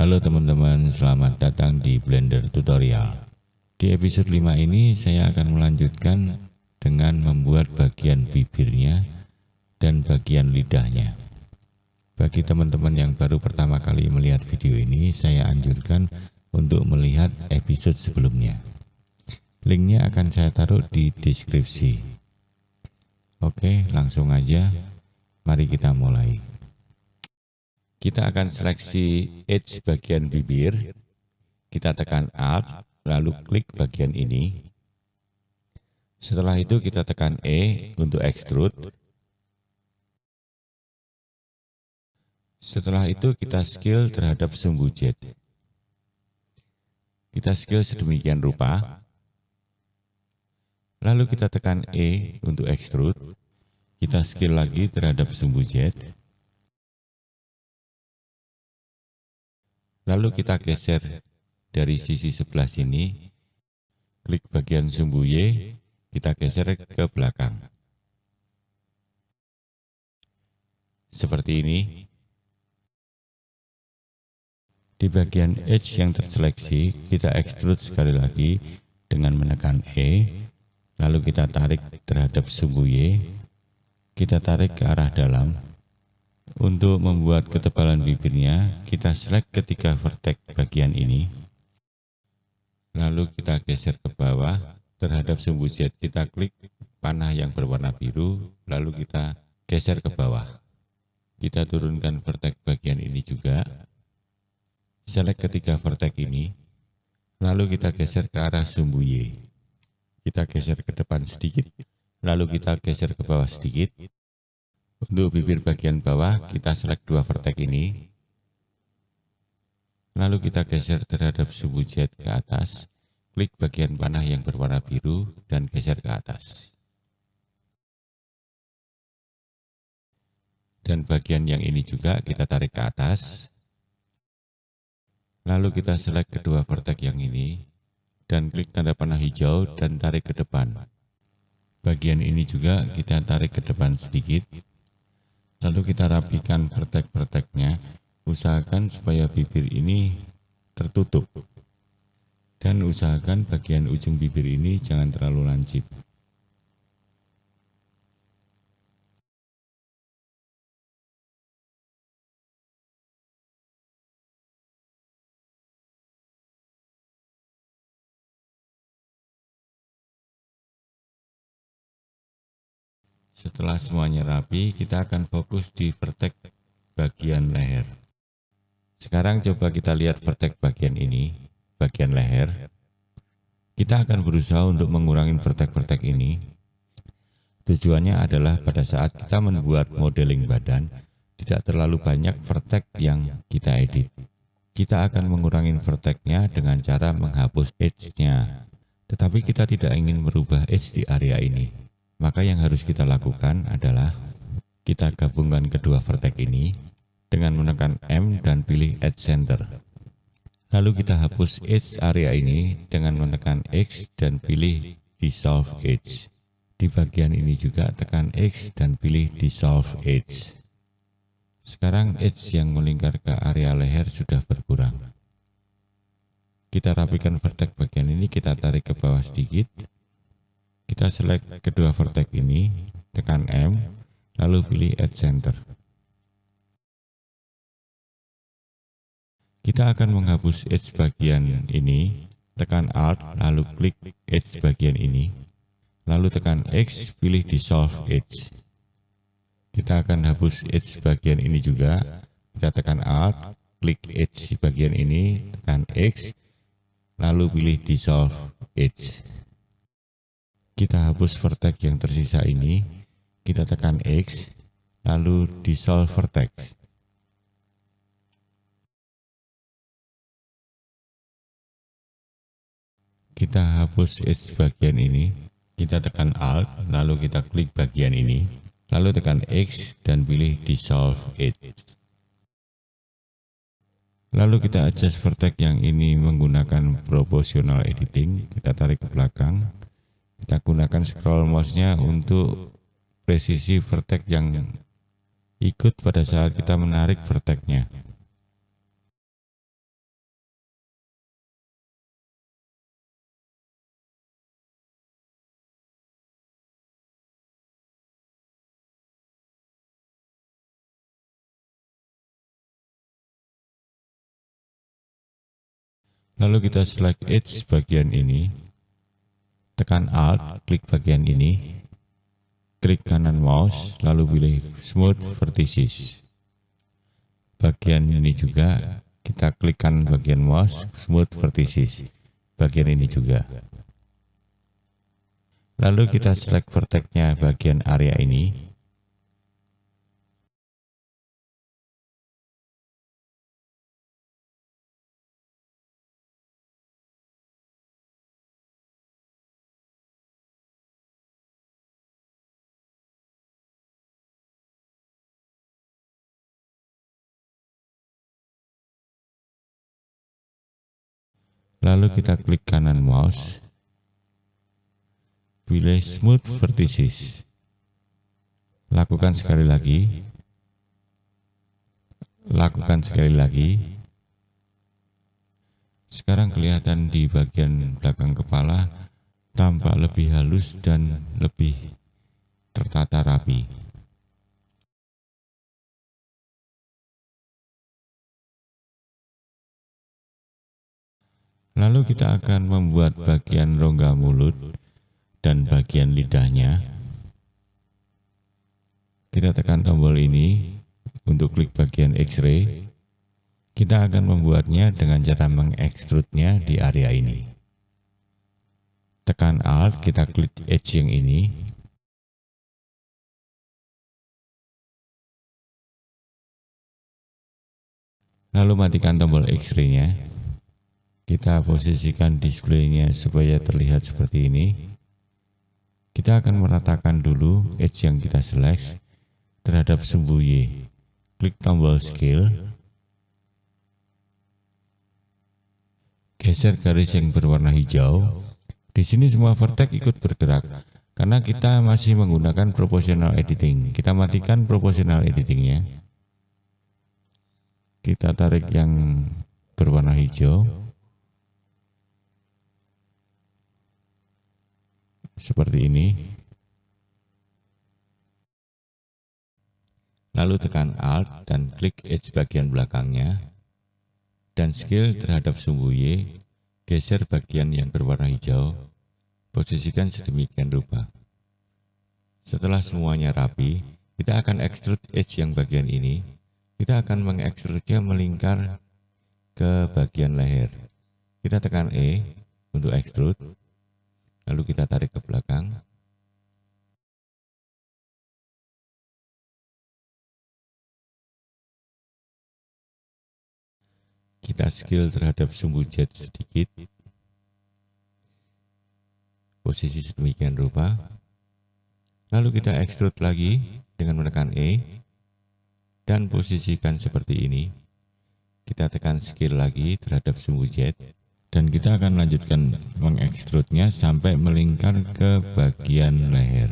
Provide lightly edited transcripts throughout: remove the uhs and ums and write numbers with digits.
Halo teman-teman, selamat datang di Blender Tutorial. Di episode 5 ini saya akan melanjutkan dengan membuat bagian bibirnya dan bagian lidahnya. Bagi teman-teman yang baru pertama kali melihat video ini, saya anjurkan untuk melihat episode sebelumnya. Linknya akan saya taruh di deskripsi. Oke, langsung aja. Mari kita mulai. Kita akan seleksi edge bagian bibir, kita tekan Alt, lalu klik bagian ini. Setelah itu kita tekan E untuk extrude. Setelah itu kita scale terhadap sumbu jet. Kita scale sedemikian rupa. Lalu kita tekan E untuk extrude. Kita scale lagi terhadap sumbu jet. Lalu kita geser dari sisi sebelah sini, klik bagian sumbu Y, kita geser ke belakang. Seperti ini. Di bagian edge yang terseleksi, kita extrude sekali lagi dengan menekan E, lalu kita tarik terhadap sumbu Y, kita tarik ke arah dalam. Untuk membuat ketebalan bibirnya, kita select ketiga vertex bagian ini. Lalu kita geser ke bawah terhadap sumbu jet. Kita klik panah yang berwarna biru, lalu kita geser ke bawah. Kita turunkan vertex bagian ini juga. Select ketiga vertex ini, lalu kita geser ke arah sumbu Y. Kita geser ke depan sedikit, lalu kita geser ke bawah sedikit. Untuk bibir bagian bawah, kita select dua vertex ini. Lalu kita geser terhadap sumbu jet ke atas. Klik bagian panah yang berwarna biru dan geser ke atas. Dan bagian yang ini juga kita tarik ke atas. Lalu kita select kedua vertex yang ini. Dan klik tanda panah hijau dan tarik ke depan. Bagian ini juga kita tarik ke depan sedikit. Lalu kita rapikan vertex-vertexnya, usahakan supaya bibir ini tertutup. Dan usahakan bagian ujung bibir ini jangan terlalu lancip. Setelah semuanya rapi, kita akan fokus di vertex bagian leher. Sekarang coba kita lihat vertex bagian ini, bagian leher. Kita akan berusaha untuk mengurangi vertex-vertex ini. Tujuannya adalah pada saat kita membuat modeling badan, tidak terlalu banyak vertex yang kita edit. Kita akan mengurangi vertexnya dengan cara menghapus edge-nya. Tetapi kita tidak ingin merubah edge di area ini. Maka yang harus kita lakukan adalah kita gabungkan kedua vertex ini dengan menekan M dan pilih Edge Center. Lalu kita hapus edge area ini dengan menekan X dan pilih Dissolve Edge. Di bagian ini juga tekan X dan pilih Dissolve Edge. Sekarang edge yang melingkar ke area leher sudah berkurang. Kita rapikan vertex bagian ini, kita tarik ke bawah sedikit. Kita select kedua vertex ini, tekan M, lalu pilih Edge Center. Kita akan menghapus edge bagian ini, tekan Alt, lalu klik edge bagian ini, lalu tekan X, pilih Dissolve Edge. Kita akan hapus edge bagian ini juga, kita tekan Alt, klik edge bagian ini, tekan X, lalu pilih Dissolve Edge. Kita hapus vertex yang tersisa ini, kita tekan X, lalu Dissolve Vertex. Kita hapus edge bagian ini, kita tekan Alt, lalu kita klik bagian ini, lalu tekan X dan pilih Dissolve Edge. Lalu kita adjust vertex yang ini menggunakan proportional editing, kita tarik ke belakang. Kita gunakan scroll mouse-nya untuk presisi vertex yang ikut pada saat kita menarik vertex-nya. Lalu kita select edge bagian ini, tekan Alt, klik bagian ini, klik kanan mouse, lalu pilih Smooth Vertices. Bagian ini juga kita klik kanan bagian mouse, Smooth Vertices. Bagian ini juga. Lalu kita select vertex-nya bagian area ini. Lalu kita klik kanan mouse, pilih Smooth Vertices. Lakukan sekali lagi. Lakukan sekali lagi. Sekarang kelihatan di bagian belakang kepala tampak lebih halus dan lebih tertata rapi. Lalu kita akan membuat bagian rongga mulut dan bagian lidahnya. Kita tekan tombol ini untuk klik bagian X-ray. Kita akan membuatnya dengan cara mengekstrudnya di area ini. Tekan Alt, kita klik edge yang ini. Lalu matikan tombol X-ray-nya. Kita posisikan display-nya supaya terlihat seperti ini. Kita akan meratakan dulu edge yang kita select terhadap sumbu Y. Klik tombol scale. Geser garis yang berwarna hijau. Di sini semua vertex ikut bergerak karena kita masih menggunakan proportional editing. Kita matikan proportional editingnya. Kita tarik yang berwarna hijau seperti ini. Lalu tekan Alt dan klik edge bagian belakangnya. Dan scale terhadap sumbu Y, geser bagian yang berwarna hijau, posisikan sedemikian rupa. Setelah semuanya rapi, kita akan extrude edge yang bagian ini. Kita akan mengekstrudnya melingkar ke bagian leher. Kita tekan E untuk extrude, lalu kita tarik ke belakang. Kita scale terhadap sumbu Z sedikit, posisi sedemikian rupa. Lalu kita extrude lagi dengan menekan E dan posisikan seperti ini. Kita tekan scale lagi terhadap sumbu Z dan kita akan lanjutkan mengekstrudnya sampai melingkar ke bagian leher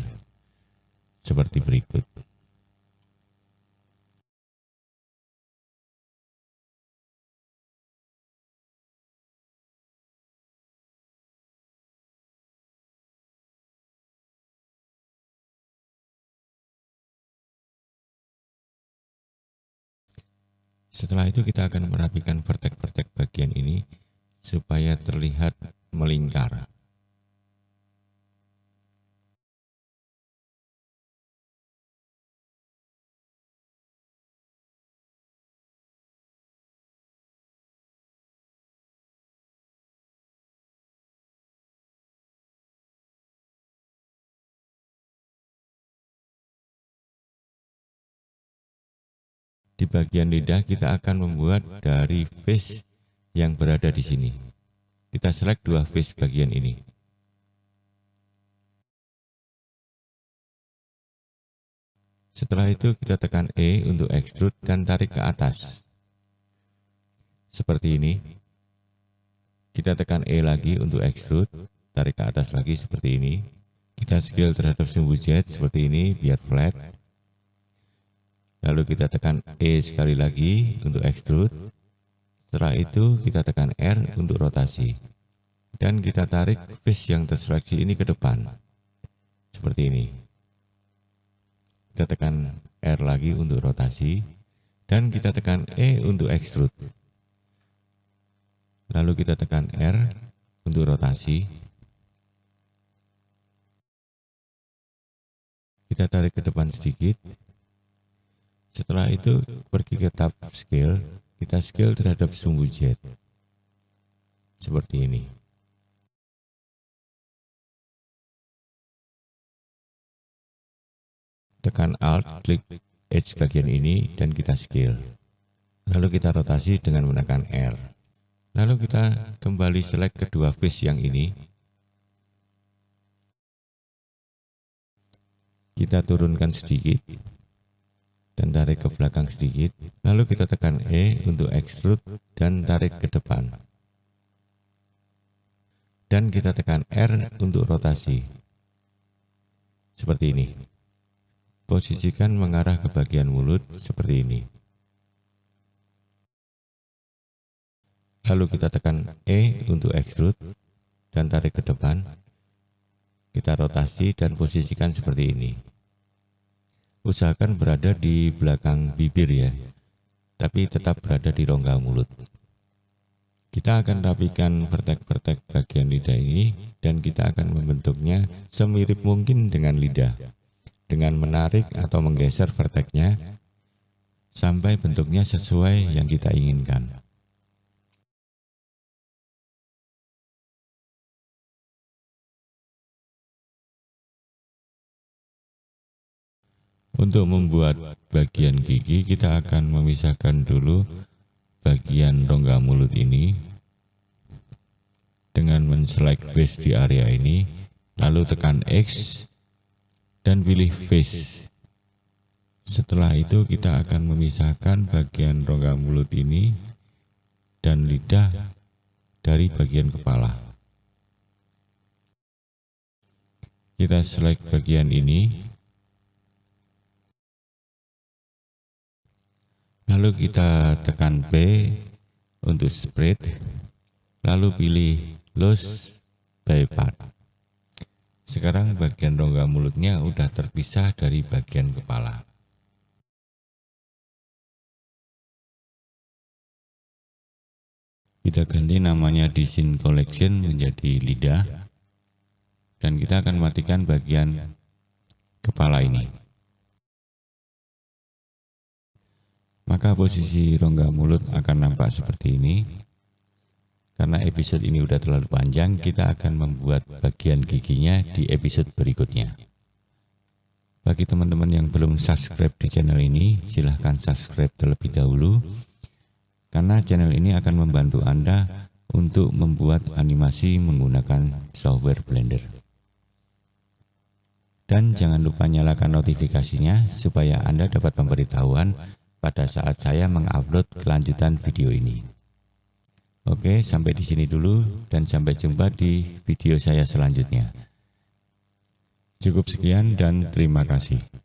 seperti berikut. Setelah itu kita akan merapikan vertex-vertex bagian ini supaya terlihat melingkar. Di bagian lidah kita akan membuat dari face yang berada di sini. Kita select dua face bagian ini. Setelah itu kita tekan E untuk extrude dan tarik ke atas. Seperti ini. Kita tekan E lagi untuk extrude, tarik ke atas lagi seperti ini. Kita scale terhadap sumbu Z seperti ini biar flat. Lalu kita tekan E sekali lagi untuk extrude. Setelah itu kita tekan R untuk rotasi. Dan kita tarik face yang terseleksi ini ke depan. Seperti ini. Kita tekan R lagi untuk rotasi. Dan kita tekan E untuk extrude. Lalu kita tekan R untuk rotasi. Kita tarik ke depan sedikit. Setelah itu pergi ke tab scale, kita scale terhadap sumbu Z. Seperti ini. Tekan Alt, klik edge bagian ini dan kita scale. Lalu kita rotasi dengan menekan R. Lalu kita kembali select kedua face yang ini. Kita turunkan sedikit dan tarik ke belakang sedikit. Lalu kita tekan E untuk extrude dan tarik ke depan. Dan kita tekan R untuk rotasi. Seperti ini. Posisikan mengarah ke bagian mulut seperti ini. Lalu kita tekan E untuk extrude dan tarik ke depan. Kita rotasi dan posisikan seperti ini. Usahakan berada di belakang bibir ya, tapi tetap berada di rongga mulut. Kita akan rapikan vertek-vertek bagian lidah ini dan kita akan membentuknya semirip mungkin dengan lidah. Dengan menarik atau menggeser verteknya sampai bentuknya sesuai yang kita inginkan. Untuk membuat bagian gigi, kita akan memisahkan dulu bagian rongga mulut ini dengan men-select face di area ini, lalu tekan X dan pilih face. Setelah itu kita akan memisahkan bagian rongga mulut ini dan lidah dari bagian kepala. Kita select bagian ini. Lalu kita tekan P untuk spread, lalu pilih Loose by Part. Sekarang bagian rongga mulutnya udah terpisah dari bagian kepala. Kita ganti namanya di Scene Collection menjadi lidah, dan kita akan matikan bagian kepala ini. Maka posisi rongga mulut akan nampak seperti ini. Karena episode ini udah terlalu panjang, kita akan membuat bagian giginya di episode berikutnya. Bagi teman-teman yang belum subscribe di channel ini, silahkan subscribe terlebih dahulu. Karena channel ini akan membantu Anda untuk membuat animasi menggunakan software Blender. Dan jangan lupa nyalakan notifikasinya supaya Anda dapat pemberitahuan pada saat saya mengupload kelanjutan video ini. Oke, sampai di sini dulu dan sampai jumpa di video saya selanjutnya. Cukup sekian dan terima kasih.